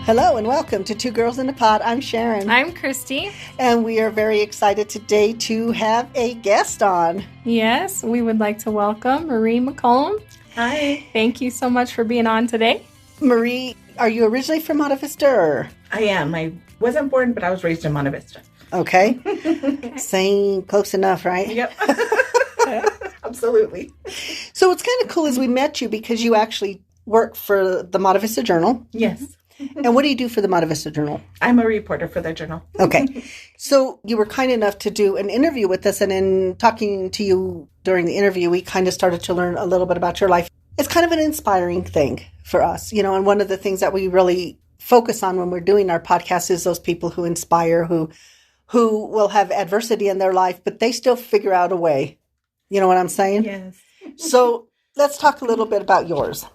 Hello and welcome to Two Girls in a Pod. I'm Sharon. I'm Christy. And we are very excited today to have a guest on. Yes, we would like to welcome Marie Mccolm. Hi. Thank you so much for being on today. Marie, are you originally from Monte Vista? Or? I am. I wasn't born, but I was raised in Monte Vista. Okay. Same, close enough, right? Yep. Absolutely. So what's kind of cool is we met you because you actually work for the Monte Vista Journal. Yes. And what do you do for the Monte Vista Journal? I'm a reporter for the Journal. Okay. So you were kind enough to do an interview with us, and in talking to you during the interview, we kind of started to learn a little bit about your life. It's kind of an inspiring thing for us, and one of the things that we really focus on when we're doing our podcast is those people who inspire, who will have adversity in their life, but they still figure out a way. You know what I'm saying? Yes. So let's talk a little bit about yours.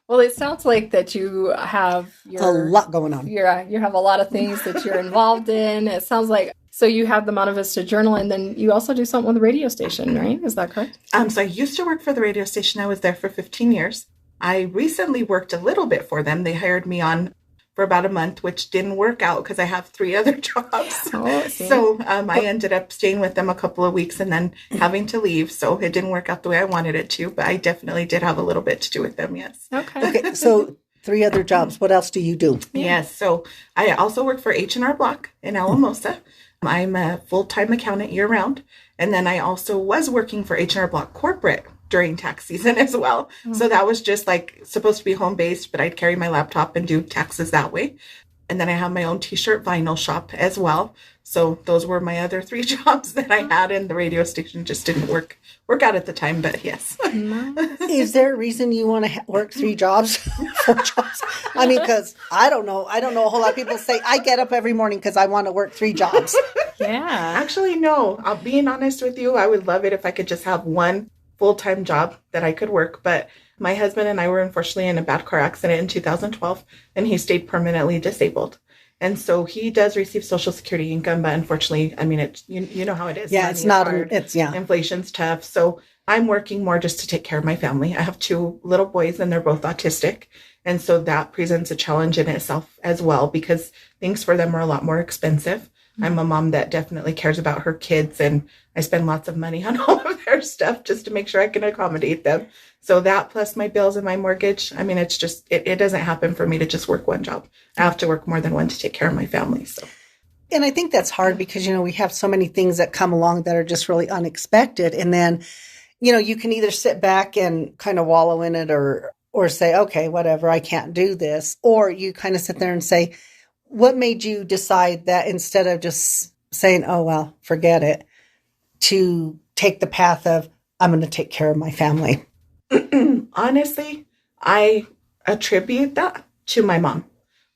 Well, it sounds like that you have A lot going on. You have a lot of things that you're involved in. It sounds like, so you have the Monte Vista Journal, and then you also do something with the radio station, right? Is that correct? So I used to work for the radio station. I was there for 15 years. I recently worked a little bit for them. They hired me on for about a month, which didn't work out because I have 3 other jobs. Oh, so I ended up staying with them a couple of weeks and then having to leave. So it didn't work out the way I wanted it to, but I definitely did have a little bit to do with them, yes. Okay, so 3 other jobs. What else do you do? Yes, so I also work for H&R Block in Alamosa. I'm a full-time accountant year-round. And then I also was working for H&R Block Corporate during tax season as well. So that was just like supposed to be home-based, but I'd carry my laptop and do taxes that way. And then I have my own t-shirt vinyl shop as well. So those were my other 3 jobs that I had, and the radio station just didn't work out at the time, but yes. Is there a reason you want to work 3 jobs, 4 jobs? I mean, because I don't know a whole lot of people say, I get up every morning because I want to work 3 jobs. Yeah. Actually, no. Being honest with you, I would love it if I could just have one full-time job that I could work. But my husband and I were unfortunately in a bad car accident in 2012, and he stayed permanently disabled. And so he does receive Social Security income, but unfortunately, I mean, you know how it is. Yeah, it's not, Inflation's tough. So I'm working more just to take care of my family. I have 2 little boys, and they're both autistic. And so that presents a challenge in itself as well, because things for them are a lot more expensive. I'm a mom that definitely cares about her kids, and I spend lots of money on all of their stuff just to make sure I can accommodate them. So that plus my bills and my mortgage, I mean, it's just, it doesn't happen for me to just work one job. I have to work more than one to take care of my family. So. And I think that's hard because, we have so many things that come along that are just really unexpected. And then, you can either sit back and kind of wallow in it or say, okay, whatever, I can't do this. Or you kind of sit there and say, what made you decide that instead of just saying, oh, well, forget it, to take the path of, I'm going to take care of my family? Honestly, I attribute that to my mom.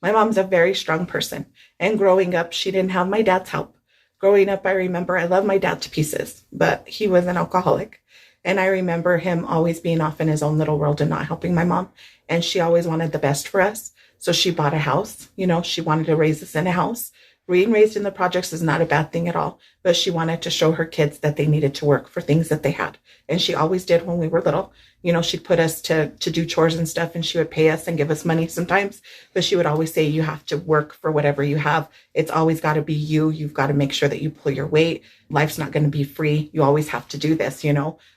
My mom's a very strong person. And growing up, she didn't have my dad's help. Growing up, I remember I love my dad to pieces, but he was an alcoholic. And I remember him always being off in his own little world and not helping my mom. And she always wanted the best for us. So she bought a house. She wanted to raise us in a house. Being raised in the projects is not a bad thing at all, but she wanted to show her kids that they needed to work for things that they had. And she always did when we were little. She'd put us to do chores and stuff, and she would pay us and give us money sometimes. But she would always say, you have to work for whatever you have. It's always got to be you. You've got to make sure that you pull your weight. Life's not going to be free. You always have to do this,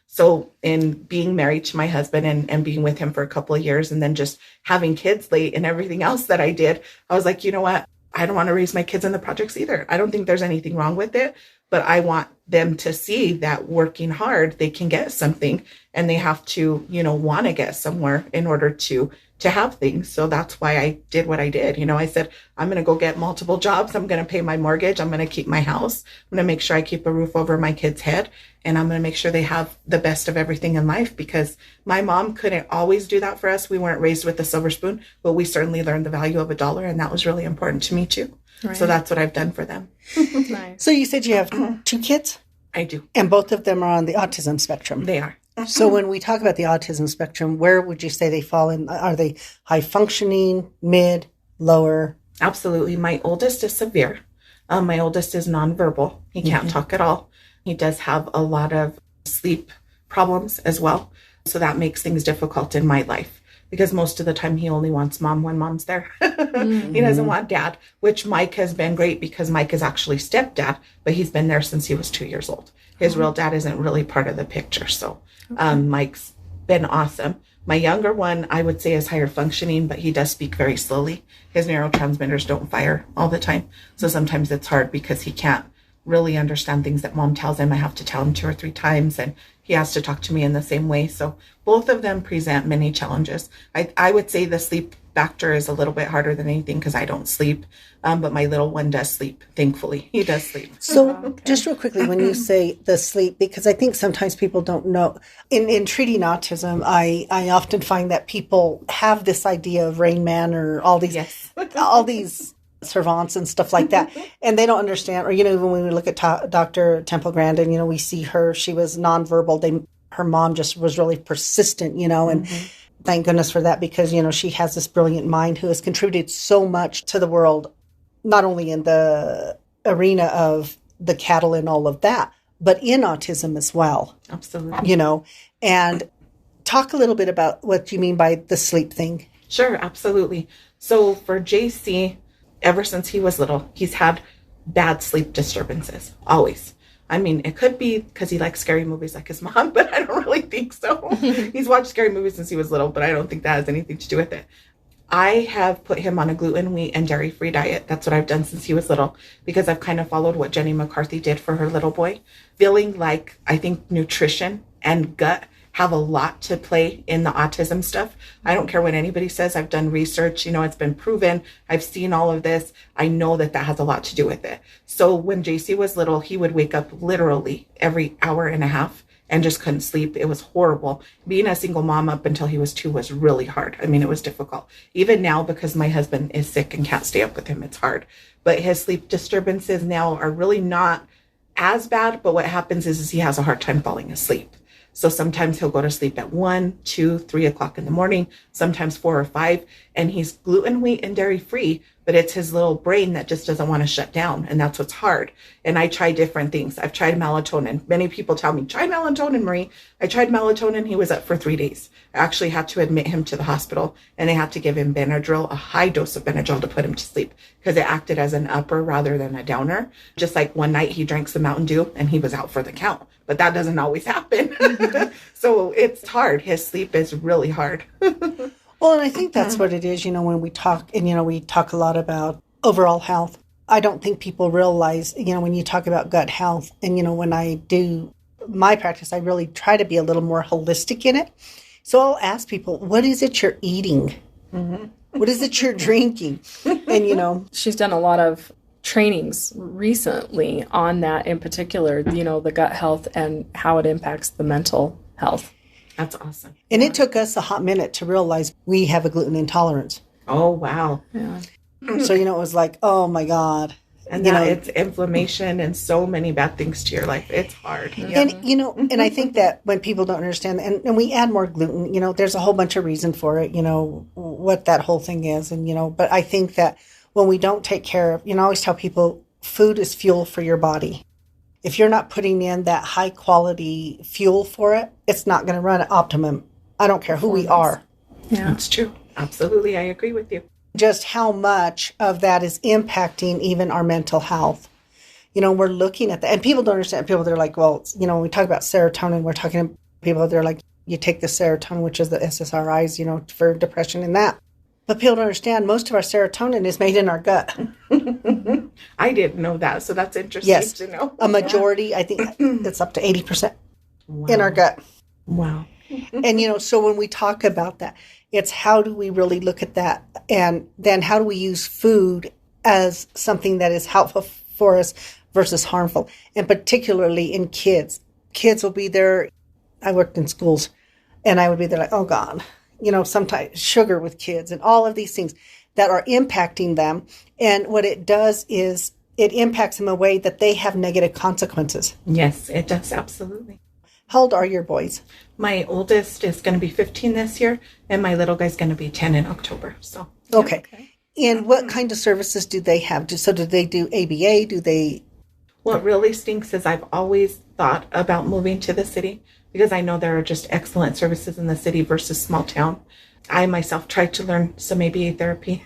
So in being married to my husband and being with him for a couple of years, and then just having kids late and everything else that I did, I was like, you know what? I don't want to raise my kids in the projects either. I don't think there's anything wrong with it, but I want them to see that working hard, they can get something, and they have to, want to get somewhere in order to have things. So that's why I did what I did. I said, I'm going to go get multiple jobs. I'm going to pay my mortgage. I'm going to keep my house. I'm going to make sure I keep a roof over my kids' head. And I'm going to make sure they have the best of everything in life, because my mom couldn't always do that for us. We weren't raised with a silver spoon, but we certainly learned the value of $1. And that was really important to me too. Right. So that's what I've done for them. Nice. So you said you have 2 kids? I do. And both of them are on the autism spectrum. They are. So when we talk about the autism spectrum, where would you say they fall in? Are they high functioning, mid, lower? Absolutely. My oldest is severe. My oldest is nonverbal. He can't talk at all. He does have a lot of sleep problems as well. So that makes things difficult in my life. because most of the time he only wants mom when mom's there. He doesn't want dad, which Mike has been great because Mike is actually stepdad, but he's been there since he was 2 years old. His real dad isn't really part of the picture. So Mike's been awesome. My younger one, I would say, is higher functioning, but he does speak very slowly. His neurotransmitters don't fire all the time. So sometimes it's hard because he can't really understand things that mom tells him. I have to tell him 2 or 3 times, and he has to talk to me in the same way. So both of them present many challenges. I would say the sleep factor is a little bit harder than anything because I don't sleep. But my little one does sleep, thankfully. He does sleep. So just real quickly, when you say the sleep, because I think sometimes people don't know, in treating autism, I often find that people have this idea of Rain Man or all these, all these servants and stuff like that. And they don't understand, or, even when we look at Dr. Temple Grandin, we see her, she was nonverbal. Her mom just was really persistent, and thank goodness for that, because, she has this brilliant mind who has contributed so much to the world, not only in the arena of the cattle and all of that, but in autism as well. Absolutely. And talk a little bit about what you mean by the sleep thing. Sure, absolutely. So for JC, ever since he was little, he's had bad sleep disturbances, always. I mean, it could be because he likes scary movies like his mom, but I don't really think so. He's watched scary movies since he was little, but I don't think that has anything to do with it. I have put him on a gluten, wheat, and dairy-free diet. That's what I've done since he was little, because I've kind of followed what Jenny McCarthy did for her little boy, feeling like I think nutrition and gut have a lot to play in the autism stuff. I don't care what anybody says. I've done research, it's been proven. I've seen all of this. I know that has a lot to do with it. So when JC was little, he would wake up literally every hour and a half and just couldn't sleep. It was horrible. Being a single mom up until he was 2 was really hard. I mean, it was difficult. Even now, because my husband is sick and can't stay up with him, it's hard. But his sleep disturbances now are really not as bad. But what happens is he has a hard time falling asleep. So sometimes he'll go to sleep at 1, 2, 3 o'clock in the morning, sometimes 4 or 5, and he's gluten, wheat, and dairy free, but it's his little brain that just doesn't want to shut down. And that's what's hard. And I try different things. I've tried melatonin. Many people tell me, try melatonin, Marie. I tried melatonin. He was up for 3 days. I actually had to admit him to the hospital, and they had to give him Benadryl, a high dose of Benadryl, to put him to sleep because it acted as an upper rather than a downer. Just like one night he drank some Mountain Dew and he was out for the count, but that doesn't always happen. So it's hard. His sleep is really hard. Well, and I think that's what it is, when we talk, and, we talk a lot about overall health. I don't think people realize, when you talk about gut health, and, when I do my practice, I really try to be a little more holistic in it. So I'll ask people, what is it you're eating? What is it you're drinking? And, she's done a lot of trainings recently on that in particular, the gut health and how it impacts the mental health. That's awesome. And it took us a hot minute to realize we have a gluten intolerance. Oh, wow. Yeah. So, it was like, oh my God. And it's inflammation and so many bad things to your life. It's hard. Yeah. And, and I think that when people don't understand, and we add more gluten, there's a whole bunch of reason for it, what that whole thing is. And, but I think that when we don't take care of, I always tell people food is fuel for your body. If you're not putting in that high quality fuel for it, it's not going to run at optimum. I don't care who we are. Yeah, that's true. Absolutely. I agree with you. Just how much of that is impacting even our mental health. We're looking at that, and people don't understand. People, they're like, well, when we talk about serotonin, we're talking to people, they're like, you take the serotonin, which is the SSRIs, for depression and that. But people don't understand, most of our serotonin is made in our gut. I didn't know that, so that's interesting yes, to know. A majority, I think it's up to 80% in our gut. Wow. And, so when we talk about that, it's how do we really look at that? And then how do we use food as something that is helpful for us versus harmful? And particularly in kids. Kids will be there. I worked in schools, and I would be there like, oh, God. Sometimes sugar with kids and all of these things that are impacting them. And what it does is it impacts them in a way that they have negative consequences. Yes, it does. Absolutely. How old are your boys? My oldest is going to be 15 this year, and my little guy's going to be 10 in October. So okay. And what kind of services do they have? Do they do ABA? Do they? What really stinks is I've always thought about moving to the city because I know there are just excellent services in the city versus small town. I myself tried to learn some ABA therapy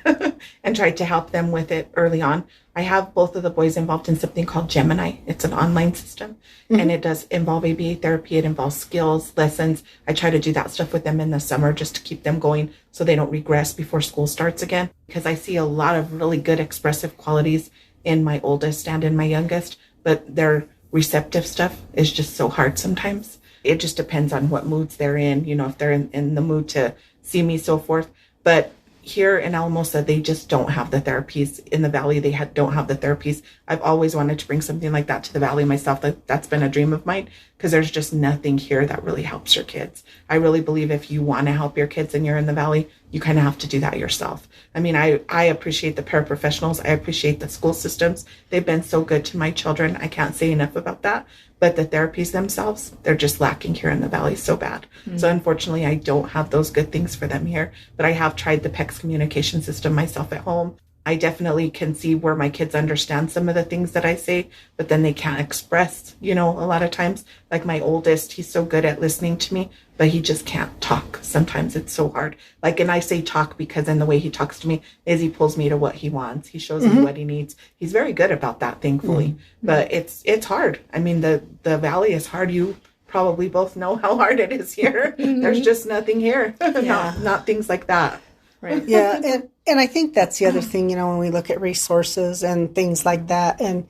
and tried to help them with it early on. I have both of the boys involved in something called Gemini. It's an online system, and it does involve ABA therapy. It involves skills, lessons. I try to do that stuff with them in the summer just to keep them going so they don't regress before school starts again. Because I see a lot of really good expressive qualities in my oldest and in my youngest, but their receptive stuff is just so hard sometimes. It just depends on what moods they're in, if they're in the mood to see me, so forth. But here in Alamosa, they just don't have the therapies. In the Valley, they don't have the therapies. I've always wanted to bring something like that to the Valley myself. That's been a dream of mine, because there's just nothing here that really helps your kids. I really believe if you want to help your kids and you're in the Valley, you kind of have to do that yourself. I mean, I appreciate the paraprofessionals. I appreciate the school systems. They've been so good to my children. I can't say enough about that. But the therapies themselves, they're just lacking here in the Valley so bad. So unfortunately, I don't have those good things for them here. But I have tried the PECS communication system myself at home. I definitely can see where my kids understand some of the things that I say, but then they can't express, a lot of times. Like my oldest, he's so good at listening to me, but he just can't talk. Sometimes it's so hard. And I say talk because in the way he talks to me is he pulls me to what he wants. He shows me what he needs. He's very good about that, thankfully. But it's hard. I mean, the Valley is hard. You probably both know how hard it is here. There's just nothing here. Not things like that. Right. Yeah. And I think that's the other thing, when we look at resources and things like that. And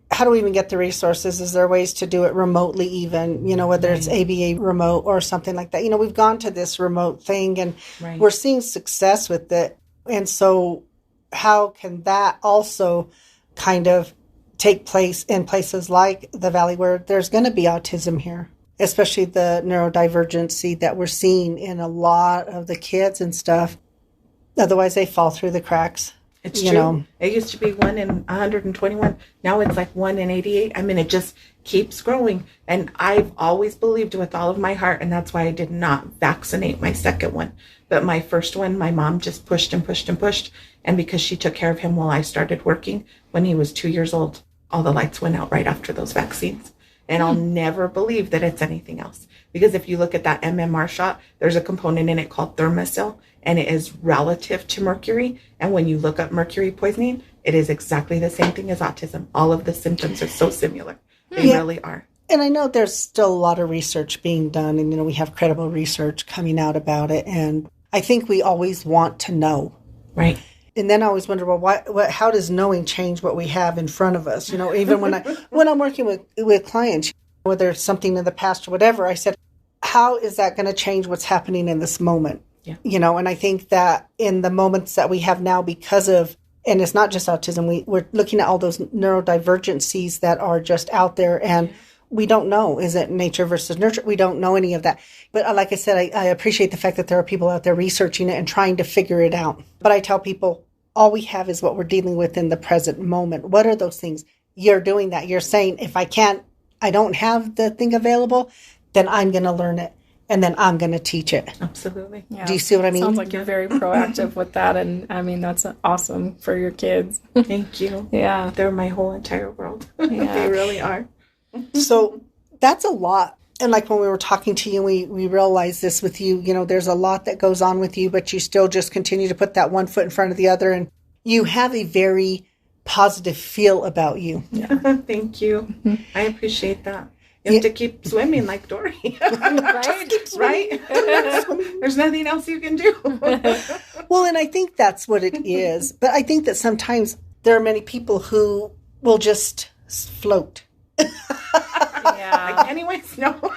how do we even get the resources? Is there ways to do it remotely even, whether it's ABA remote or something like that? We've gone to this remote thing and we're seeing success with it. And so how can that also kind of take place in places like the Valley where there's going to be autism here, especially the neurodivergency that we're seeing in a lot of the kids and stuff? Otherwise, they fall through the cracks. It's true. It used to be 1 in 121. Now it's like 1 in 88. I mean, it just keeps growing. And I've always believed with all of my heart, and that's why I did not vaccinate my second one. But my first one, my mom just pushed and pushed and pushed. And because she took care of him while I started working, when he was 2 years old, all the lights went out right after those vaccines. And I'll never believe that it's anything else. Because if you look at that MMR shot, there's a component in it called thermocell, and it is relative to mercury. And when you look up mercury poisoning, it is exactly the same thing as autism. All of the symptoms are so similar. They really are. And I know there's still a lot of research being done, and, we have credible research coming out about it. And I think we always want to know. Right. And then I always wonder, well, how does knowing change what we have in front of us? Even when I'm working with clients, whether it's something in the past or whatever, I said, how is that going to change what's happening in this moment? Yeah. And I think that in the moments that we have now because of, and it's not just autism, we're looking at all those neurodivergencies that are just out there, and we don't know, is it nature versus nurture? We don't know any of that. But like I said, I appreciate the fact that there are people out there researching it and trying to figure it out. But I tell people, all we have is what we're dealing with in the present moment. What are those things? You're doing that. You're saying, if I don't have the thing available, then I'm going to learn it. And then I'm going to teach it. Absolutely. Yeah. Do you see what I mean? Sounds like you're very proactive with that. And I mean, that's awesome for your kids. Thank you. Yeah. They're my whole entire world. Yeah. They really are. So that's a lot. And like when we were talking to you, we realized this with you, there's a lot that goes on with you, but you still just continue to put that one foot in front of the other. And you have a very positive feel about you. Yeah. Thank you. I appreciate that. You have to keep swimming like Dory. Right? There's nothing else you can do. Well, and I think that's what it is. But I think that sometimes there are many people who will just float. Yeah. Like, anyways, no. We'll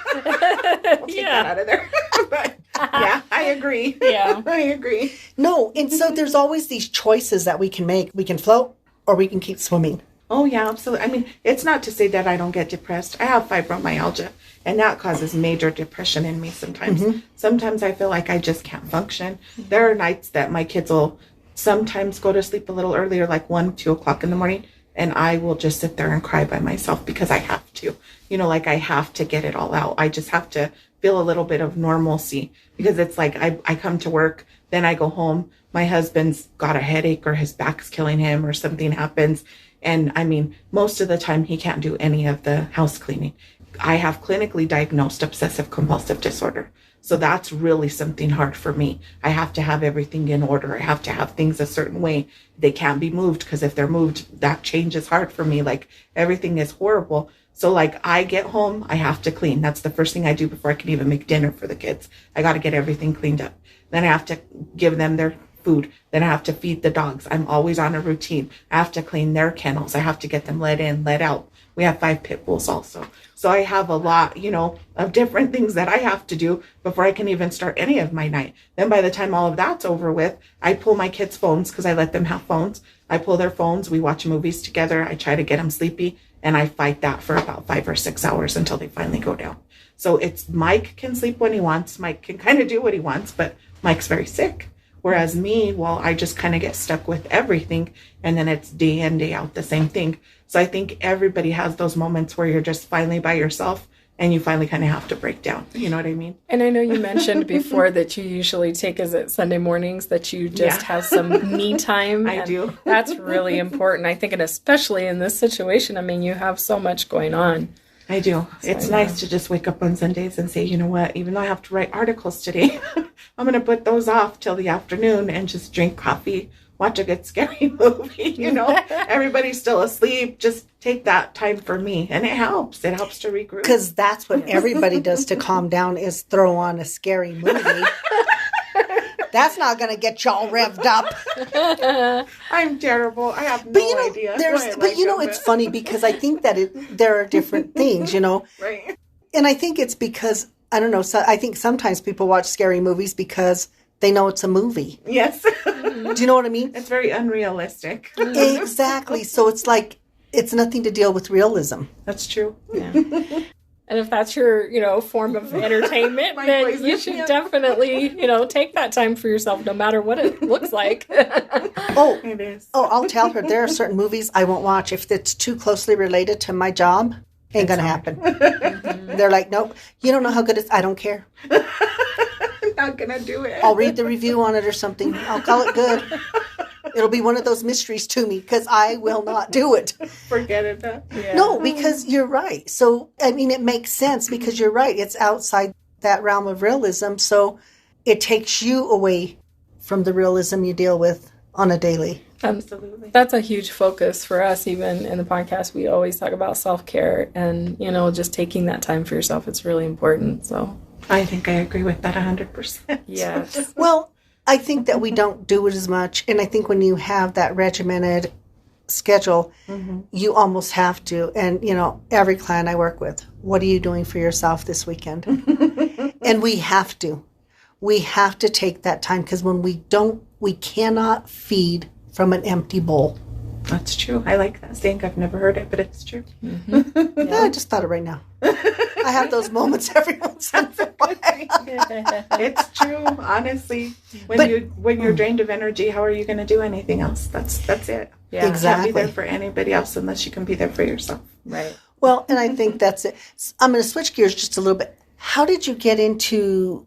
take that out of there. But yeah, I agree. Yeah. I agree. No, and so there's always these choices that we can make. We can float or we can keep swimming. Oh, yeah, absolutely. I mean, it's not to say that I don't get depressed. I have fibromyalgia, and that causes major depression in me sometimes. Sometimes I feel like I just can't function. There are nights that my kids will sometimes go to sleep a little earlier, like 1, 2 o'clock in the morning, and I will just sit there and cry by myself because I have to. I have to get it all out. I just have to feel a little bit of normalcy because it's like I come to work, then I go home. My husband's got a headache or his back's killing him or something happens. And I mean, most of the time he can't do any of the house cleaning. I have clinically diagnosed obsessive compulsive disorder. So that's really something hard for me. I have to have everything in order. I have to have things a certain way. They can't be moved, because if they're moved, that change is hard for me. Like, everything is horrible. So like, I get home, I have to clean. That's the first thing I do before I can even make dinner for the kids. I got to get everything cleaned up. Then I have to give them their food. Then I have to feed the dogs. I'm always on a routine. I have to clean their kennels. I have to get them let in, let out. We have 5 pit bulls also. So I have a lot, of different things that I have to do before I can even start any of my night. Then by the time all of that's over with, I pull my kids' phones, because I let them have phones. I pull their phones. We watch movies together. I try to get them sleepy, and I fight that for about 5 or 6 hours until they finally go down. So it's Mike can sleep when he wants. Mike can kind of do what he wants, but Mike's very sick. Whereas me, well, I just kind of get stuck with everything, and then it's day in, day out the same thing. So I think everybody has those moments where you're just finally by yourself, and you finally kind of have to break down. You know what I mean? And I know you mentioned before that you usually take, is it Sunday mornings, that you just have some me time? I do. That's really important, I think, and especially in this situation. I mean, you have so much going on. I do. It's nice to just wake up on Sundays and say, you know what, even though I have to write articles today, I'm going to put those off till the afternoon and just drink coffee, watch a good scary movie, Everybody's still asleep. Just take that time for me. And it helps. It helps to regroup. Because that's what everybody does to calm down, is throw on a scary movie. That's not going to get y'all revved up. I'm terrible. I have no idea. It's funny, because I think that there are different things, Right. And I think it's because, I don't know, so I think sometimes people watch scary movies because they know it's a movie. Yes. Do you know what I mean? It's very unrealistic. Exactly. So it's like, it's nothing to deal with realism. That's true. Yeah. And if that's your, form of entertainment, then you should definitely, take that time for yourself, no matter what it looks like. It is. Oh, I'll tell her there are certain movies I won't watch if it's too closely related to my job. Ain't going to happen. Mm-hmm. They're like, nope, you don't know how good it's, I don't care. I'm not going to do it. I'll read the review on it or something. I'll call it good. It'll be one of those mysteries to me, because I will not do it. Forget it. Yeah. No, because you're right. So, I mean, it makes sense, because you're right. It's outside that realm of realism. So it takes you away from the realism you deal with on a daily. Absolutely. That's a huge focus for us. Even in the podcast, we always talk about self-care and, just taking that time for yourself. It's really important. So I think I agree with that 100%. Yes. Well, I think that we don't do it as much. And I think when you have that regimented schedule, you almost have to. And, every client I work with, what are you doing for yourself this weekend? And we have to. We have to take that time, because when we don't, we cannot feed from an empty bowl. That's true. I like that saying. I've never heard it, but it's true. Mm-hmm. Yeah, I just thought it right now. I have those moments every once in a while. It's true, honestly. When you're drained of energy, how are you going to do anything else? That's it. Yeah. You Exactly. can't be there for anybody else unless you can be there for yourself. Right. Well, and I think that's it. I'm going to switch gears just a little bit. How did you get into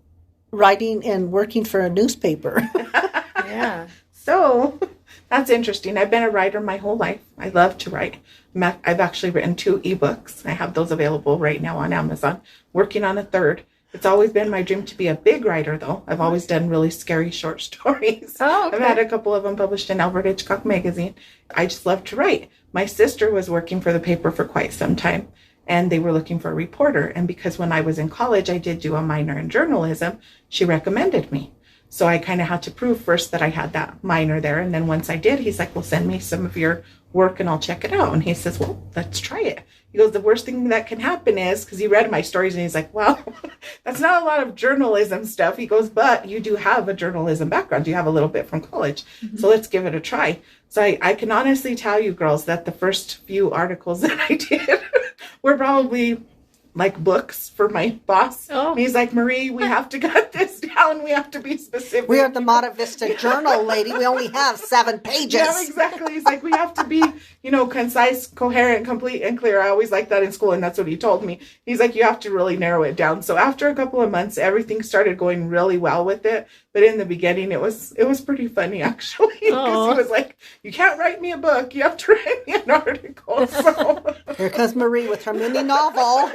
writing and working for a newspaper? Yeah. So that's interesting. I've been a writer my whole life. I love to write. I've actually written 2 ebooks. I have those available right now on Amazon. Working on a 3rd. It's always been my dream to be a big writer, though. I've always done really scary short stories. Oh, okay. I've had a couple of them published in Alfred Hitchcock magazine. I just love to write. My sister was working for the paper for quite some time, and they were looking for a reporter. And because when I was in college, I did do a minor in journalism, she recommended me. So I kind of had to prove first that I had that minor there. And then once I did, he's like, well, send me some of your work and I'll check it out. And he says, well, let's try it. He goes, the worst thing that can happen is, because he read my stories and he's like, well, that's not a lot of journalism stuff. He goes, but you do have a journalism background. You have a little bit from college. Mm-hmm. So let's give it a try. So I can honestly tell you girls that the first few articles that I did were probably like books for my boss. Oh. And he's like, Marie, we have to cut this down. We have to be specific. We are the Mata Vista Journal, lady. We only have 7 pages. Yeah, exactly. He's like, we have to be, concise, coherent, complete, and clear. I always liked that in school, and that's what he told me. He's like, you have to really narrow it down. So after a couple of months, everything started going really well with it. But in the beginning, it was pretty funny, actually. Because he was like, you can't write me a book. You have to write me an article. So Here comes Marie with her mini novel.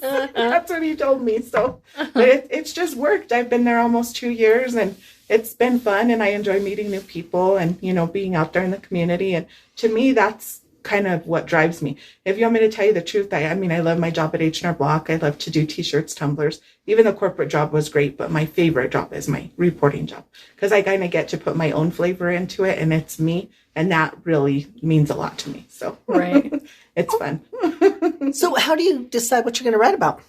That's what he told me. So but it's just worked. I've been there almost 2 years, and it's been fun, and I enjoy meeting new people and, being out there in the community. And to me, that's kind of what drives me. If you want me to tell you the truth, I mean, I love my job at H&R Block. I love to do t-shirts, tumblers. Even the corporate job was great, but my favorite job is my reporting job, because I kind of get to put my own flavor into it, and it's me. And that really means a lot to me. So Right. it's fun. So how do you decide what you're going to write about?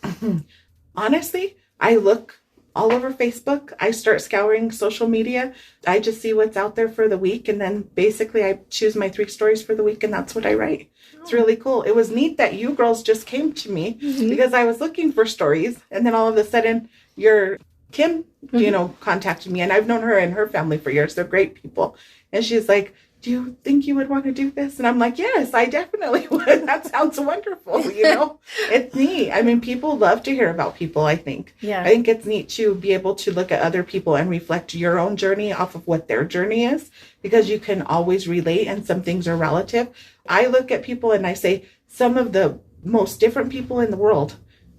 Honestly, I look all over Facebook. I start scouring social media. I just see what's out there for the week. And then basically I choose my 3 stories for the week, and that's what I write. It's really cool. It was neat that you girls just came to me because I was looking for stories. And then all of a sudden your Kim, contacted me, and I've known her and her family for years. They're great people. And she's like, do you think you would want to do this? And I'm like, yes, I definitely would. That sounds wonderful. It's neat. I mean, people love to hear about people, I think. Yeah. I think it's neat to be able to look at other people and reflect your own journey off of what their journey is, because you can always relate, and some things are relative. I look at people and I say some of the most different people in the world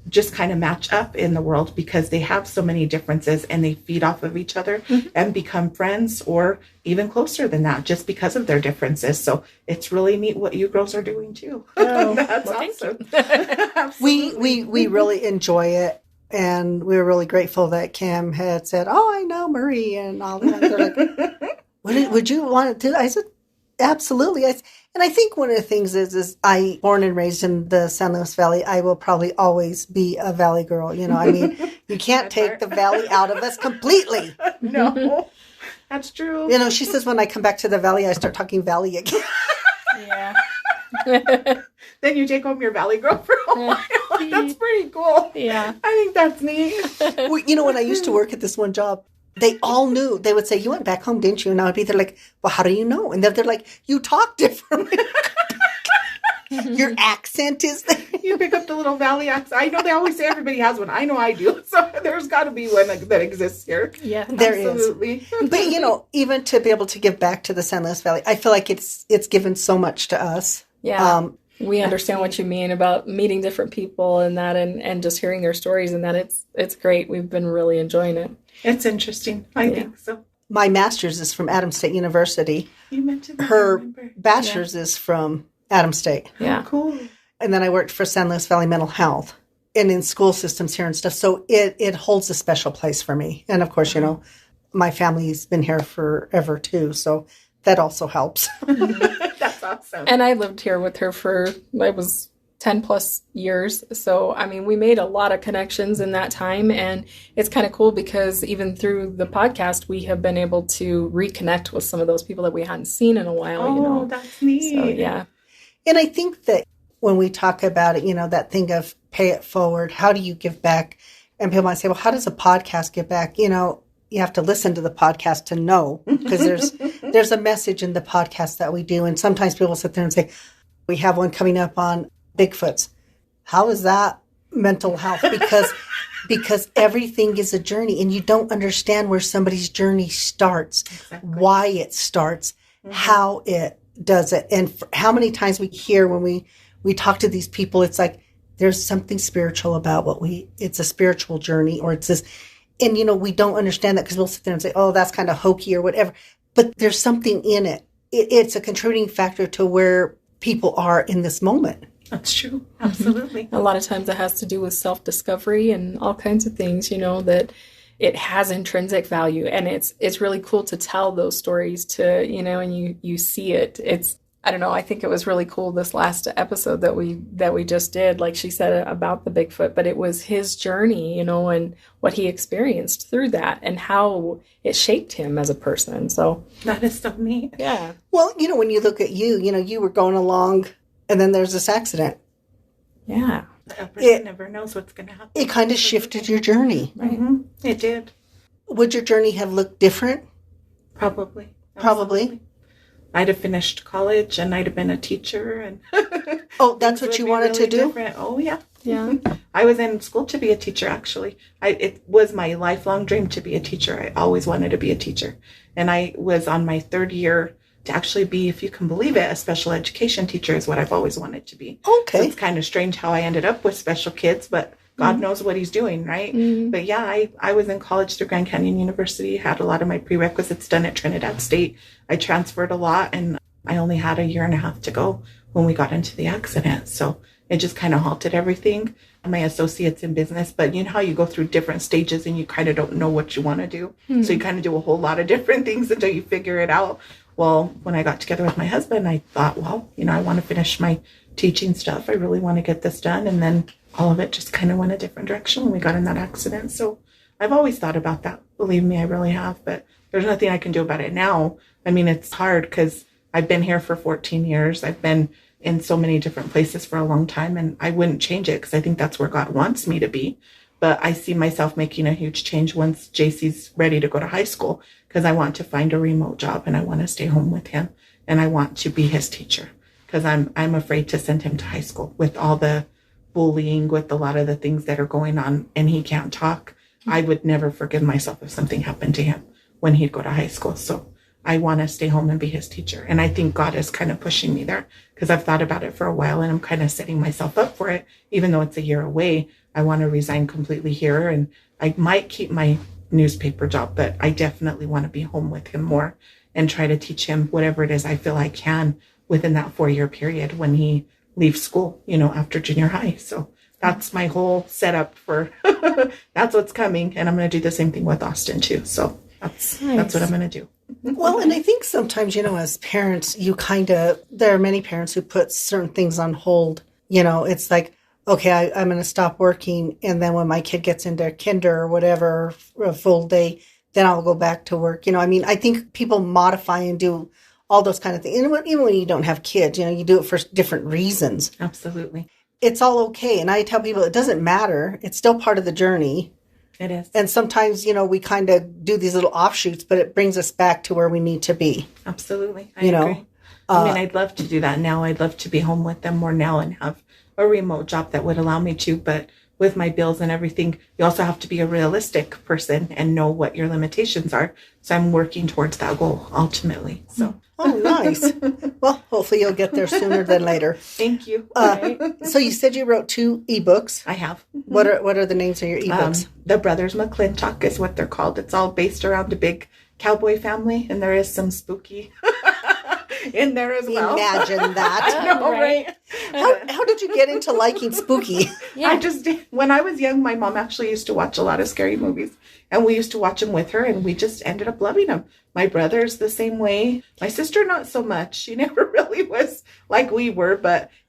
just kind of match up in the world because they have so many differences, and they feed off of each other and become friends, or even closer than that, just because of their differences. So it's really neat what you girls are doing too. Oh, That's well, awesome. We really enjoy it, and we were really grateful that Kim had said, "Oh, I know Marie," and all that. They're like, would you want to do? I said, absolutely. And I think one of the things is I born and raised in the San Luis Valley. I will probably always be a Valley girl. I mean, you can't take the Valley out of us completely. No, that's true. She says when I come back to the Valley, I start talking Valley again. Yeah. Then you take home your Valley girl for a while. That's pretty cool. Yeah. I think that's neat. Well, when I used to work at this one job, they all knew. They would say, "You went back home, didn't you?" And I would be there like, "Well, how do you know?" And they're like, "You talk differently. Your accent is there." You pick up the little Valley accent. I know they always say everybody has one. I know I do. So there's got to be one that exists here. Yeah. There is. Absolutely. But, even to be able to give back to the San Luis Valley, I feel like it's given so much to us. Yeah. We understand what you mean about meeting different people and that, and just hearing their stories, and that it's great. We've been really enjoying it. It's interesting. I think so. My master's is from Adams State University. You mentioned that. I Her remember. bachelor's is from Adams State. Yeah. Cool. And then I worked for San Luis Valley Mental Health and in school systems here and stuff. So it holds a special place for me. And of course, my family's been here forever too. So that also helps. That's awesome. And I lived here with her for, it was 10 plus years. So, I mean, we made a lot of connections in that time. And it's kind of cool because even through the podcast, we have been able to reconnect with some of those people that we hadn't seen in a while. Oh, that's neat. So, yeah. And I think that when we talk about it, that thing of pay it forward, how do you give back? And people might say, well, how does a podcast give back? You have to listen to the podcast to know, because there's a message in the podcast that we do. And sometimes people sit there and say, we have one coming up on Bigfoots. How is that mental health? Because everything is a journey, and you don't understand where somebody's journey starts, exactly. Why it starts, how it does it. And how many times we hear when we talk to these people, it's like, there's something spiritual about it's a spiritual journey, or it's this. And, we don't understand that because we'll sit there and say, oh, that's kind of hokey or whatever. But there's something in it. It's a contributing factor to where people are in this moment. That's true. Absolutely. A lot of times it has to do with self-discovery and all kinds of things, that it has intrinsic value. And it's really cool to tell those stories to, and you see it. I don't know. I think it was really cool this last episode that we just did, like she said about the Bigfoot, but it was his journey, and what he experienced through that and how it shaped him as a person. So that is so neat. Yeah. Well, when you look at you were going along and then there's this accident. Yeah. A person never knows what's going to happen. It kind of shifted your journey. Right. Mm-hmm. It did. Would your journey have looked different? Probably. Probably. I'd have finished college and I'd have been a teacher. And oh, that's what you wanted to do? Different. Oh, yeah. Yeah. I was in school to be a teacher, actually. It was my lifelong dream to be a teacher. I always wanted to be a teacher. And I was on my 3rd year to actually be, if you can believe it, a special education teacher is what I've always wanted to be. Okay. So it's kind of strange how I ended up with special kids, but God knows what he's doing, right? But yeah, I was in college through Grand Canyon University, had a lot of my prerequisites done at Trinidad State. I transferred a lot, and I only had a year and a half to go when we got into the accident. So it just kind of halted everything. My associates in business, but you know how you go through different stages and you kind of don't know what you want to do. So you kind of do a whole lot of different things until you figure it out. Well, when I got together with my husband, I thought, well, I want to finish my teaching stuff. I really want to get this done. And then all of it just kind of went a different direction when we got in that accident. So I've always thought about that. Believe me, I really have. But there's nothing I can do about it now. I mean, it's hard because I've been here for 14 years. I've been in so many different places for a long time, and I wouldn't change it because I think that's where God wants me to be. But I see myself making a huge change once JC's ready to go to high school, because I want to find a remote job and I want to stay home with him, and I want to be his teacher, because I'm afraid to send him to high school with all the bullying, with a lot of the things that are going on, and he can't talk. I would never forgive myself if something happened to him when he'd go to high school. So I want to stay home and be his teacher. And I think God is kind of pushing me there, because I've thought about it for a while and I'm kind of setting myself up for it. Even though it's a year away, I want to resign completely here, and I might keep my newspaper job, but I definitely want to be home with him more and try to teach him whatever it is I feel I can within that 4-year period when he leaves school, after junior high. So that's my whole setup for, that's what's coming. And I'm going to do the same thing with Austin too. So that's what I'm going to do. Well, and I think sometimes, as parents, there are many parents who put certain things on hold. It's like, okay, I'm going to stop working. And then when my kid gets into kinder or whatever, a full day, then I'll go back to work. I think people modify and do all those kind of things. And even when you don't have kids, you do it for different reasons. Absolutely. It's all okay. And I tell people it doesn't matter. It's still part of the journey. It is. And sometimes, we kind of do these little offshoots, but it brings us back to where we need to be. Absolutely. I agree. I'd love to do that now. I'd love to be home with them more now and have a remote job that would allow me to. But with my bills and everything, you also have to be a realistic person and know what your limitations are. So I'm working towards that goal ultimately. So. Oh, nice. Well, hopefully you'll get there sooner than later. Thank you. So you said you wrote 2 ebooks. I have. What are the names of your ebooks? The Brothers McClintock is what they're called. It's all based around a big cowboy family, and there is some spooky in there as well. Imagine that. I know, right? How did you get into liking spooky? Yeah. I just did. When I was young, my mom actually used to watch a lot of scary movies, and we used to watch them with her, and we just ended up loving them. My brother's the same way. My sister, not so much. She never really was like we were,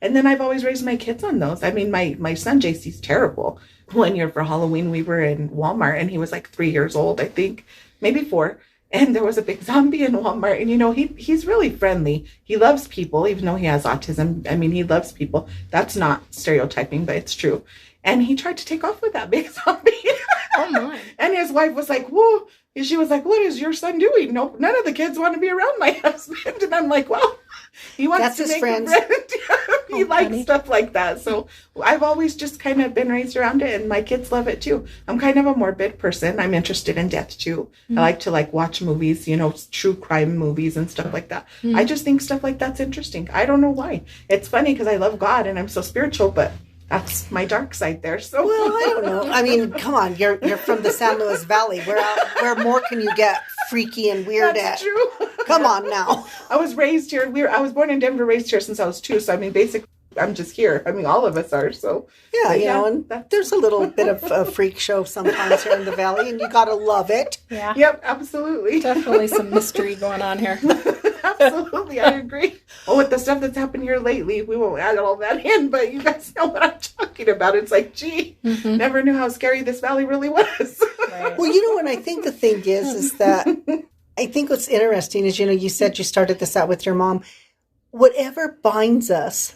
and then I've always raised my kids on those. I mean, my son, JC's terrible. One year for Halloween, we were in Walmart, and he was like 3 years old, I think, maybe 4. And there was a big zombie in Walmart. And, he's really friendly. He loves people, even though he has autism. I mean, he loves people. That's not stereotyping, but it's true. And he tried to take off with that big zombie. Oh, my. And his wife was like, whoa. And she was like, what is your son doing? No, none of the kids want to be around my husband. And I'm like, well, he wants to make friends. A friend. He likes stuff like that. So I've always just kind of been raised around it, and my kids love it too. I'm kind of a morbid person. I'm interested in death too. Mm-hmm. I like to watch movies, true crime movies and stuff like that. Mm-hmm. I just think stuff like that's interesting. I don't know why. It's funny because I love God and I'm so spiritual, but that's my dark side there. So well, I don't know. I mean, come on, you're from the San Luis Valley. Where more can you get freaky and weird that's at? True. Come on now. I was raised here. I was born in Denver, raised here since I was 2. So I mean, basically, I'm just here. I mean, all of us are. So yeah, and there's a little bit of a freak show sometimes here in the valley, and you gotta love it. Yeah. Yep. Absolutely. Definitely some mystery going on here. Absolutely, I agree. Well, with the stuff that's happened here lately, we won't add all that in, but you guys know what I'm talking about. It's like, gee, never knew how scary this valley really was. Right. Well, what I think the thing is that I think what's interesting is, you said you started this out with your mom. Whatever binds us,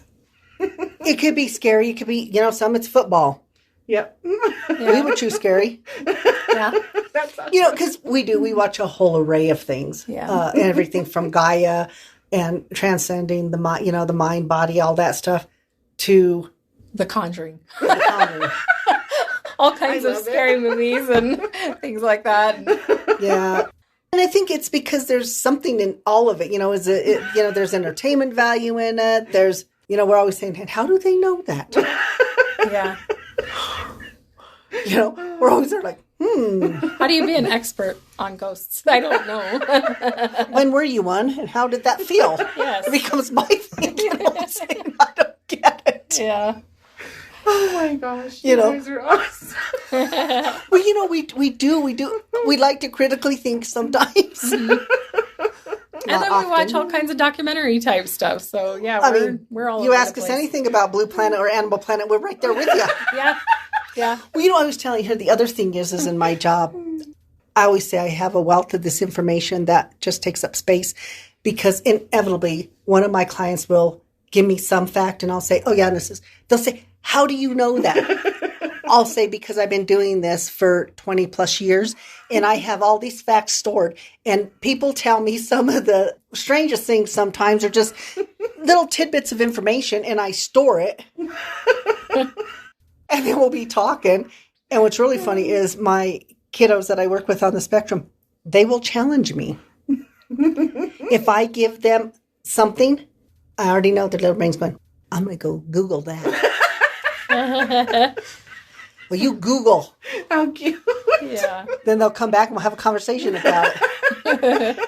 it could be scary. It could be, some it's football. Yep. Yeah. We would choose scary. Yeah. That's awesome. Because we watch a whole array of things. Yeah. Everything from Gaia and transcending the mind, the mind, body, all that stuff, to The Conjuring. The Conjuring. All kinds of scary movies and things like that. Yeah. And I think it's because there's something in all of it, there's entertainment value in it. There's, we're always saying, how do they know that? Yeah. We're always there like, How do you be an expert on ghosts? I don't know. When were you one and how did that feel? Yes. It becomes my thing. I don't get it. Yeah. Oh my gosh. You guys are awesome. Well, we like to critically think sometimes. Mm-hmm. And then we watch all kinds of documentary type stuff. So yeah, we're all you over ask the us place. anything about Blue Planet or Animal Planet, we're right there with you. Yeah. Yeah. Well, I was telling her the other thing is in my job, I always say I have a wealth of this information that just takes up space because inevitably one of my clients will give me some fact and I'll say, oh yeah, they'll say, how do you know that? I'll say, because I've been doing this for 20 plus years and I have all these facts stored, and people tell me some of the strangest things sometimes are just little tidbits of information and I store it. And then we'll be talking. And what's really funny is my kiddos that I work with on the spectrum, they will challenge me. If I give them something, I already know their little brain's going, I'm going to go Google that. Well, you Google. How cute. Yeah. Then they'll come back and we'll have a conversation about it.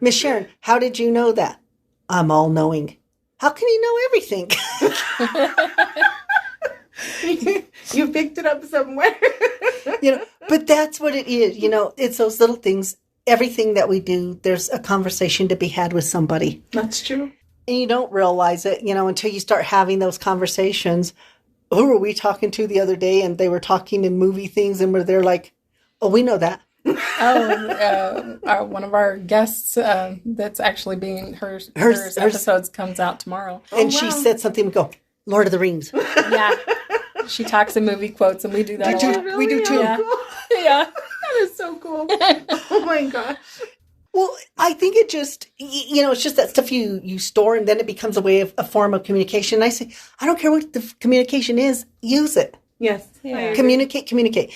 Miss Sharon, how did you know that? I'm all knowing. How can you know everything? You picked it up somewhere. But that's what it is. It's those little things. Everything that we do, there's a conversation to be had with somebody. That's true. And you don't realize it, until you start having those conversations. Who were we talking to the other day? And they were talking in movie things and they're like, oh, we know that. One of our guests that's actually being her episodes comes out tomorrow. And she said something, we go, Lord of the Rings. Yeah. She talks in movie quotes and we do that a lot. We do too. Yeah. Yeah. That is so cool. Oh my gosh. Well, I think it just, it's just that stuff you store and then it becomes a form of communication. And I say, I don't care what the communication is, use it. Yes. Yeah. Communicate.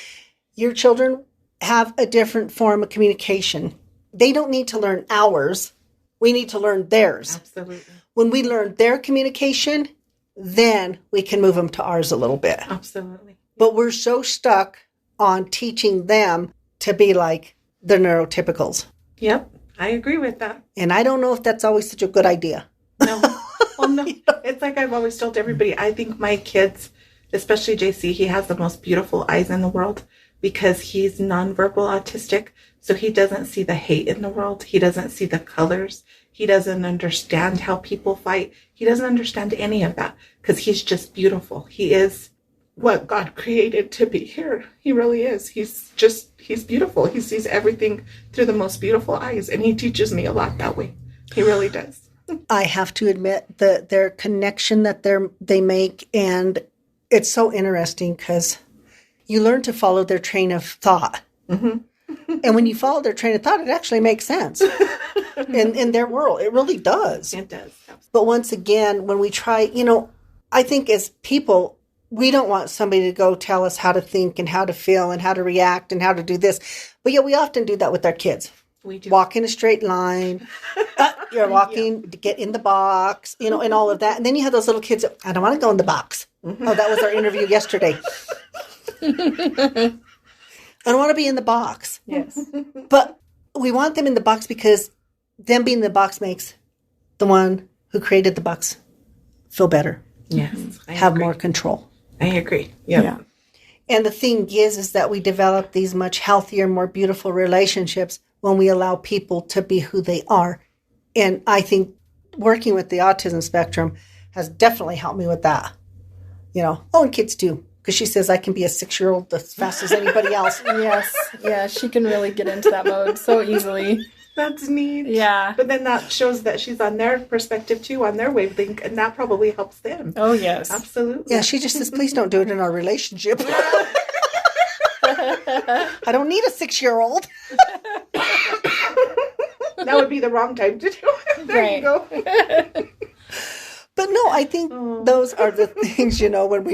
Your children have a different form of communication. They don't need to learn ours. We need to learn theirs. Absolutely. When we learn their communication, then we can move them to ours a little bit. Absolutely. But we're so stuck on teaching them to be like the neurotypicals. Yep. I agree with that. And I don't know if that's always such a good idea. No. Well, no. It's like I've always told everybody, I think my kids, especially JC, he has the most beautiful eyes in the world because he's nonverbal autistic. So he doesn't see the hate in the world. He doesn't see the colors. He doesn't understand how people fight. He doesn't understand any of that because he's just beautiful. He is what God created to be here. He really is. He's beautiful. He sees everything through the most beautiful eyes. And he teaches me a lot that way. He really does. I have to admit that their connection that they make, and it's so interesting because you learn to follow their train of thought. Mm-hmm. And when you follow their train of thought, it actually makes sense in their world. It really does. It does. Absolutely. But once again, when we try, I think as people, we don't want somebody to go tell us how to think and how to feel and how to react and how to do this. But yeah, we often do that with our kids. We do. Walk in a straight line. You're walking, get in the box, and all of that. And then you have those little kids, I don't want to go in the box. Mm-hmm. Oh, that was our interview yesterday. I don't want to be in the box. Yes. But we want them in the box because them being in the box makes the one who created the box feel better. Yes. Have more control. I agree. Yep. Yeah. And the thing is that we develop these much healthier, more beautiful relationships when we allow people to be who they are. And I think working with the autism spectrum has definitely helped me with that. And kids too. Because she says I can be a 6-year-old as fast as anybody else. Yes. Yeah, she can really get into that mode so easily. That's neat. Yeah. But then that shows that she's on their perspective too, on their wavelength, and that probably helps them. Oh, yes. Absolutely. Yeah, she just says, please don't do it in our relationship. I don't need a 6-year-old. That would be the wrong time to do it. There you go. But no, I think those are the things, when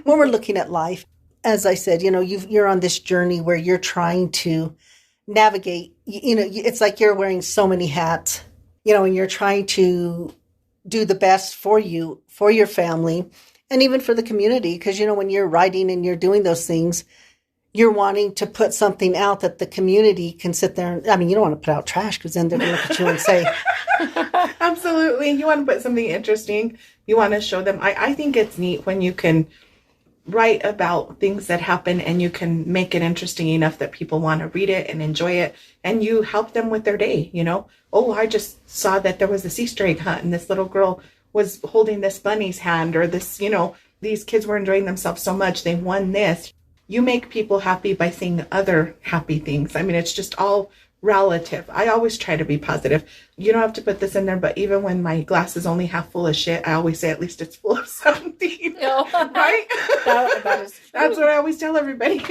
we're looking at life. As I said, you're on this journey where you're trying to navigate, it's like you're wearing so many hats, and you're trying to do the best for you, for your family, and even for the community. Because, when you're writing and you're doing those things, you're wanting to put something out that the community can sit there and, you don't want to put out trash because then they're going to look at you and say, absolutely. You want to put something interesting. You want to show them. I think it's neat when you can write about things that happen and you can make it interesting enough that people want to read it and enjoy it, and you help them with their day. Oh, I just saw that there was this Easter egg hunt and this little girl was holding this bunny's hand, or this, these kids were enjoying themselves so much they won this. You make people happy by seeing other happy things. It's just all relative. I always try to be positive. You don't have to put this in there, but even when my glass is only half full of shit, I always say at least it's full of something. Right? That is true. That's what I always tell everybody.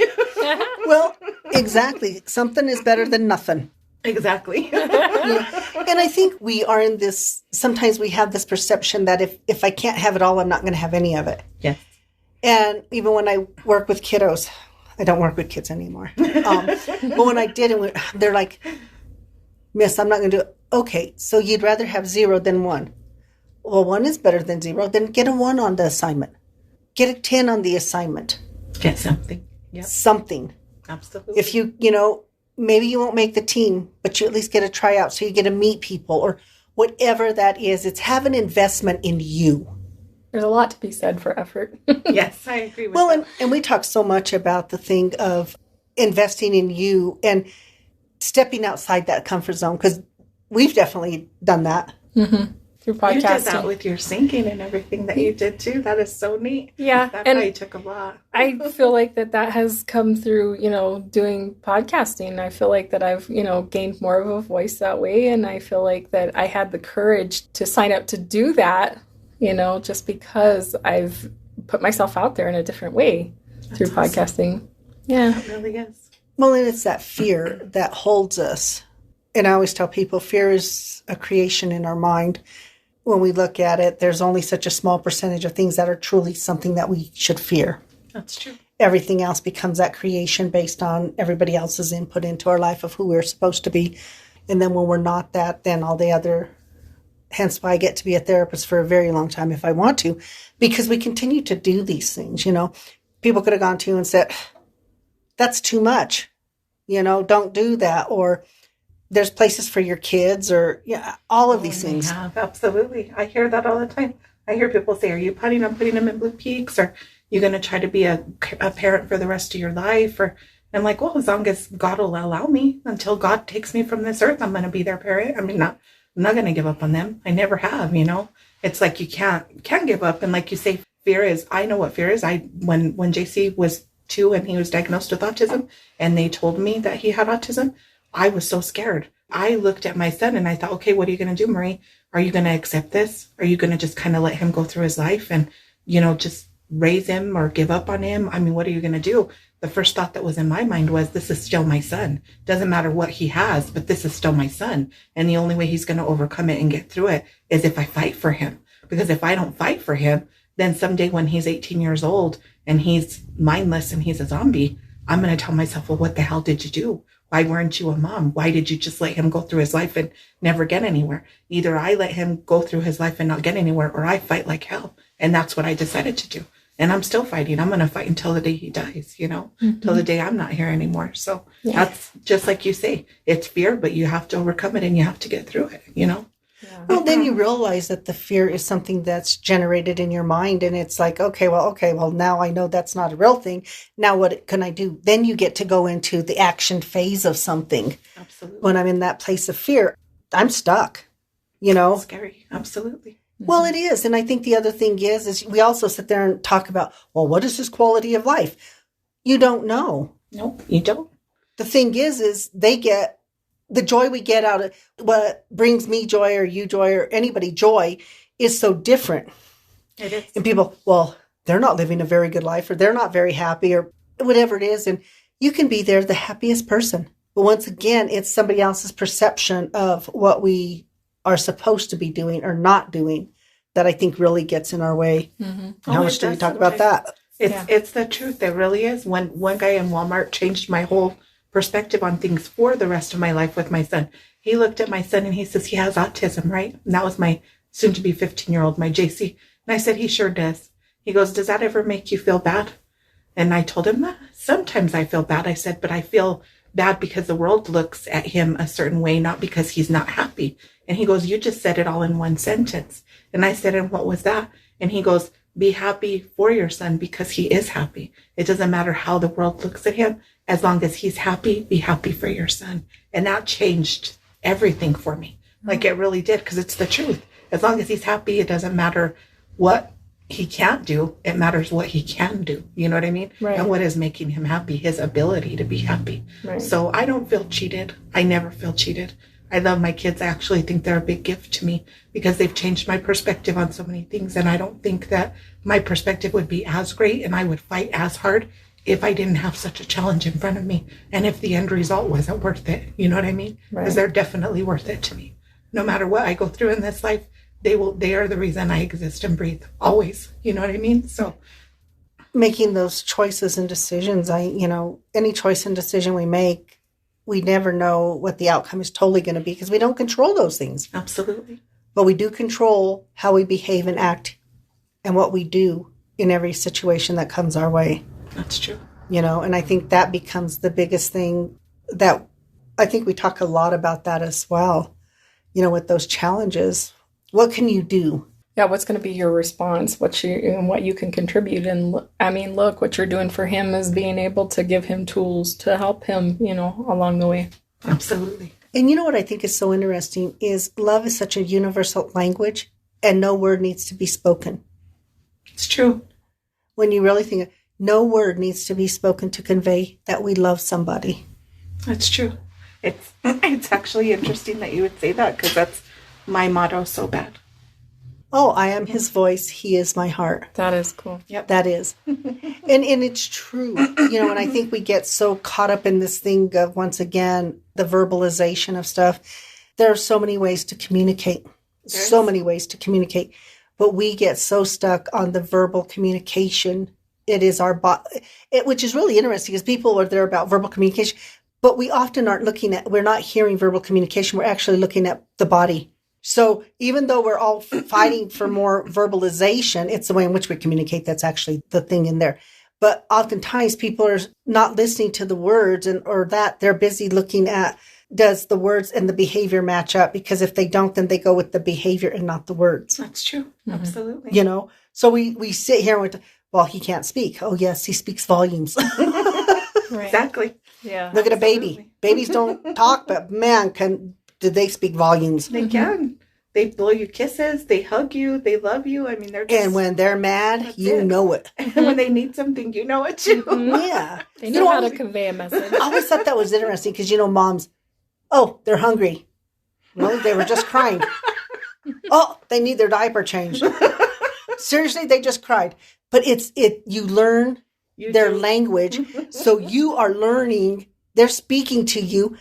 well, exactly. Something is better than nothing. Exactly. And I think we are in this, sometimes we have this perception that if I can't have it all, I'm not going to have any of it. Yes. And even when I work with kiddos, I don't work with kids anymore. But when I did, they're like, Miss, I'm not going to do it. Okay, so you'd rather have 0 than 1. Well, 1 is better than 0. Then get a 1 on the assignment. Get a 10 on the assignment. Get something. Yep. Something. Absolutely. If you, maybe you won't make the team, but you at least get a tryout so you get to meet people or whatever that is. It's have an investment in you. There's a lot to be said for effort. Yes, I agree with that. And we talk so much about the thing of investing in you and stepping outside that comfort zone, because we've definitely done that. Mm-hmm. Through podcasting. You did that with your singing and everything that you did too. That is so neat. Yeah. That probably took a lot. I feel like that has come through, doing podcasting. I feel like that I've, gained more of a voice that way. And I feel like that I had the courage to sign up to do that, just because I've put myself out there in a different way through podcasting. Yeah. It really is. Well, and it's that fear that holds us. And I always tell people fear is a creation in our mind. When we look at it, there's only such a small percentage of things that are truly something that we should fear. That's true. Everything else becomes that creation based on everybody else's input into our life of who we're supposed to be. And then when we're not that, then all the other, hence why I get to be a therapist for a very long time if I want to, because we continue to do these things, People could have gone to you and said, that's too much, don't do that. Or there's places for your kids, or all of these things. Yeah, absolutely. I hear that all the time. I hear people say, are you planning on putting them in Blue Peaks? Or you going to try to be a parent for the rest of your life? Or I'm like, well, as long as God will allow me, until God takes me from this earth, I'm going to be their parent. I'm not going to give up on them. I never have, It's like you can't give up. And like you say, fear is, I know what fear is. When JC was 2 and he was diagnosed with autism and they told me that he had autism, I was so scared. I looked at my son and I thought, okay, what are you going to do, Marie? Are you going to accept this? Are you going to just kind of let him go through his life and, just raise him or give up on him? What are you going to do? The first thought that was in my mind was, this is still my son. Doesn't matter what he has, but this is still my son. And the only way he's going to overcome it and get through it is if I fight for him. Because if I don't fight for him, then someday when he's 18 years old and he's mindless and he's a zombie, I'm going to tell myself, well, what the hell did you do? Why weren't you a mom? Why did you just let him go through his life and never get anywhere? Either I let him go through his life and not get anywhere, or I fight like hell. And that's what I decided to do. And I'm still fighting. I'm going to fight until the day he dies, till the day I'm not here anymore. So That's just like you say, it's fear, but you have to overcome it and you have to get through it, Yeah. Well, then you realize that the fear is something that's generated in your mind. And it's like, okay, well, now I know that's not a real thing. Now what can I do? Then you get to go into the action phase of something. Absolutely. When I'm in that place of fear, I'm stuck, It's scary. Absolutely. Well, it is. And I think the other thing is we also sit there and talk about, well, what is his quality of life? You don't know. Nope, you don't. The thing is they get the joy we get out of what brings me joy or you joy or anybody joy is so different. It is. And people, well, they're not living a very good life or they're not very happy or whatever it is. And you can be there the happiest person. But once again, it's somebody else's perception of what we are supposed to be doing or not doing that I think really gets in our way. Mm-hmm. How much do we talk about that? It's the truth. It really is. When one guy in Walmart changed my whole perspective on things for the rest of my life with my son. He looked at my son and he says, he has autism, right? And that was my soon to be 15-year-old, my JC. And I said, he sure does. He goes, does that ever make you feel bad? And I told him, sometimes I feel bad. I said, but I feel bad because the world looks at him a certain way, not because he's not happy. And he goes, you just said it all in one sentence. And I said, and what was that? And he goes, be happy for your son because he is happy. It doesn't matter how the world looks at him. As long as he's happy, be happy for your son. And that changed everything for me. Like it really did, because it's the truth. As long as he's happy, it doesn't matter what he can't do. It matters what he can do. You know what I mean? Right. And what is making him happy, his ability to be happy. Right. So I don't feel cheated. I never feel cheated. I love my kids. I actually think they're a big gift to me because they've changed my perspective on so many things. And I don't think that my perspective would be as great and I would fight as hard if I didn't have such a challenge in front of me. And if the end result wasn't worth it, you know what I mean? Because Right. they're definitely worth it to me. No matter what I go through in this life, they are the reason I exist and breathe always. You know what I mean? So Making those choices and decisions, any choice and decision we make, we never know what the outcome is totally going to be because we don't control those things. absolutely. But we do control how we behave and act and what we do in every situation that comes our way. That's true. And I think that becomes the biggest thing that I think we talk a lot about that as well, with those challenges. What can you do? Yeah, what's going to be your response? What you can contribute? And look, what you're doing for him is being able to give him tools to help him, along the way. Absolutely. And you know what I think is so interesting is love is such a universal language and no word needs to be spoken. It's true. When you really think, no word needs to be spoken to convey that we love somebody. That's true. It's actually interesting that you would say that because that's my motto so bad. Oh, I am his voice. He is my heart. That is cool. Yep. That is. and it's true. And I think we get so caught up in this thing of, once again, the verbalization of stuff. There are so many ways to communicate. So many ways to communicate. But we get so stuck on the verbal communication. It is our which is really interesting because people are there about verbal communication. But we often we're not hearing verbal communication. We're actually looking at the body. So even though we're all fighting for more verbalization, it's the way in which we communicate that's actually the thing in there. But oftentimes people are not listening to the words or that they're busy looking at, does the words and the behavior match up? Because if they don't, then they go with the behavior and not the words. That's true. Mm-hmm. Absolutely. So we sit here with, well, he can't speak. Oh, yes, he speaks volumes. Right. Exactly. Yeah. Look at a baby. Babies don't talk, but man, do they speak volumes? They can. They blow you kisses. They hug you. They love you. I mean, they're just... And when they're mad, you know it. And when they need something, you know it too. Yeah. They know how to convey a message. I always thought that was interesting because, moms, oh, they're hungry. No, they were just crying. Oh, they need their diaper changed. Seriously, they just cried. But you learn their language. So you are learning, they're speaking to you.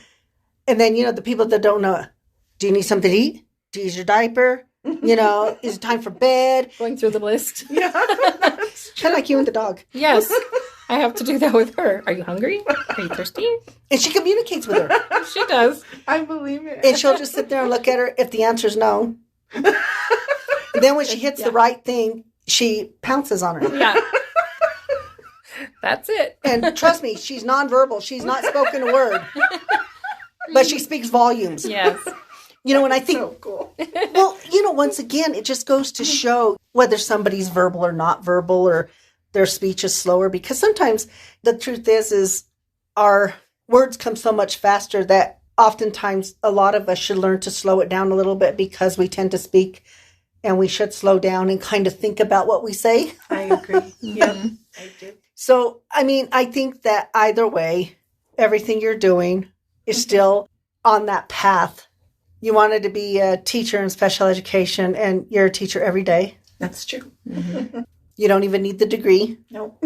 And then, the people that don't know, do you need something to eat? Do you use your diaper? Is it time for bed? Going through the list. Yeah. Kind of like you and the dog. Yes. I have to do that with her. Are you hungry? Are you thirsty? And she communicates with her. She does. I believe it. And she'll just sit there and look at her if the answer's no. Then when she hits the right thing, she pounces on her. Yeah. That's it. And trust me, she's nonverbal. She's not spoken a word. But she speaks volumes. Yes. And I think, So cool. well, once again, it just goes to show whether somebody's verbal or not verbal or their speech is slower. Because sometimes the truth is our words come so much faster that oftentimes a lot of us should learn to slow it down a little bit because we tend to speak and we should slow down and kind of think about what we say. I agree. Yep. I do. So, I think that either way, everything you're doing is still on that path. You wanted to be a teacher in special education, and you're a teacher every day. That's true. Mm-hmm. You don't even need the degree. No.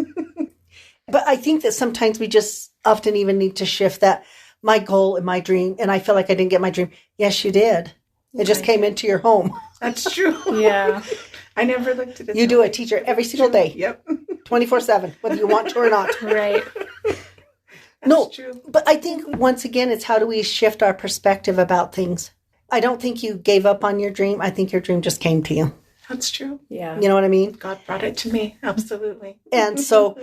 But I think that sometimes we just often even need to shift that my goal and my dream, and I feel like I didn't get my dream. Yes, you did. It just came into your home. That's true. Yeah. I never looked at it. You do a teacher every single day, Yep. 24/7, whether you want to or not. Right. No, true. but I think once again, it's how do we shift our perspective about things? I don't think you gave up on your dream. I think your dream just came to you. That's true. Yeah. You know what I mean? God brought it to me. Absolutely. And so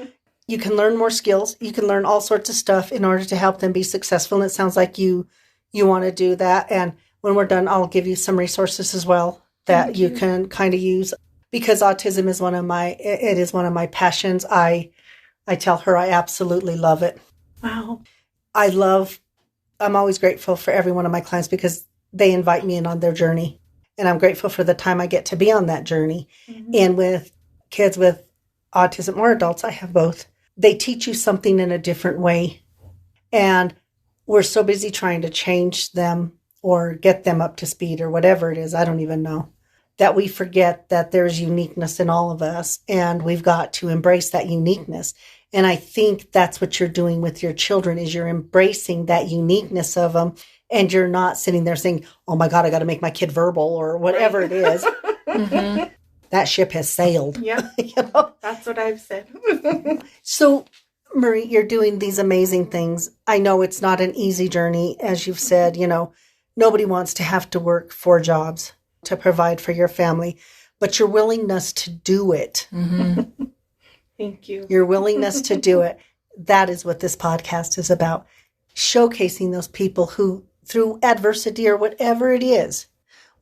you can learn more skills. You can learn all sorts of stuff in order to help them be successful. And it sounds like you want to do that. And when we're done, I'll give you some resources as well that you can kind of use, because autism is one of my passions. I tell her I absolutely love it. Wow. I'm always grateful for every one of my clients because they invite me in on their journey. And I'm grateful for the time I get to be on that journey. Mm-hmm. And with kids with autism or adults, I have both. They teach you something in a different way. And we're so busy trying to change them or get them up to speed or whatever it is, I don't even know, that we forget that there's uniqueness in all of us. And we've got to embrace that uniqueness. And I think that's what you're doing with your children, is you're embracing that uniqueness of them. And you're not sitting there saying, oh my God, I got to make my kid verbal or whatever it is. Mm-hmm. That ship has sailed. Yeah. You know? That's what I've said. So, Marie, you're doing these amazing things. I know it's not an easy journey. As you've said, nobody wants to have to work 4 jobs to provide for your family, but your willingness to do it. Mm-hmm. Thank you. Your willingness to do it. That is what this podcast is about. Showcasing those people who, through adversity or whatever it is,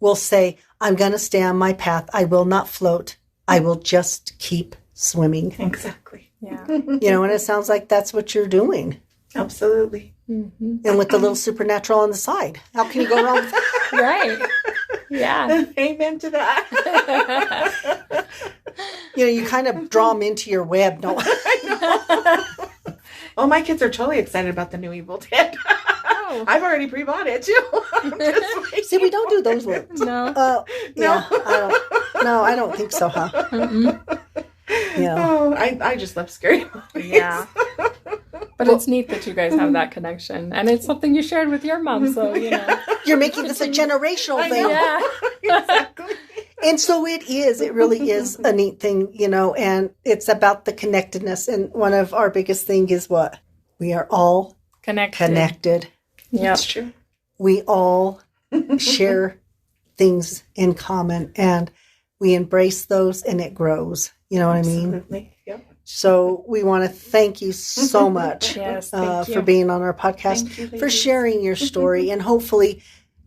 will say, I'm going to stay on my path. I will not float. I will just keep swimming. Exactly. Yeah. And it sounds like that's what you're doing. Absolutely. Mm-hmm. And with the little supernatural on the side. How can you go wrong with that? Right. Yeah. Amen to that. You kind of draw them into your web. No. I know. Oh, my kids are totally excited about the new Evil Dead. Oh. I've already pre-bought it too. I'm just waiting. See, we don't do those ones. No. Yeah, I don't think so, huh? Mm-mm. Yeah. Oh, I just love scary movies. Yeah. But it's neat that you guys have that connection. And it's something you shared with your mom, so, You're making this a generational thing. Yeah. Exactly. And so it really is a neat thing, and it's about the connectedness. And one of our biggest things is what? We are all connected. Yeah. That's true. We all share things in common, and we embrace those, and it grows. You know what I mean? Absolutely. Yep. So we want to thank you so much Yes, thank you. for being on our podcast, Thank you, for ladies. sharing your story, and hopefully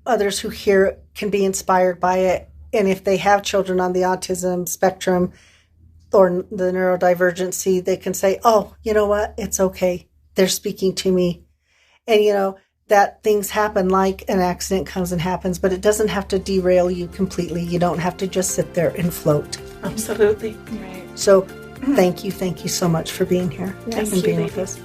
others who hear it can be inspired by it. And if they have children on the autism spectrum or the neurodivergency, they can say, oh, you know what? It's okay. They're speaking to me. And, that things happen, like an accident comes and happens, but it doesn't have to derail you completely. You don't have to just sit there and float. Absolutely. Right. So thank you so much for being here Yes. and being with us.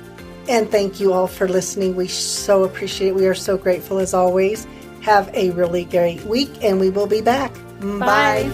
And thank you all for listening. We so appreciate it. We are so grateful as always. Have a really great week, and we will be back. Bye.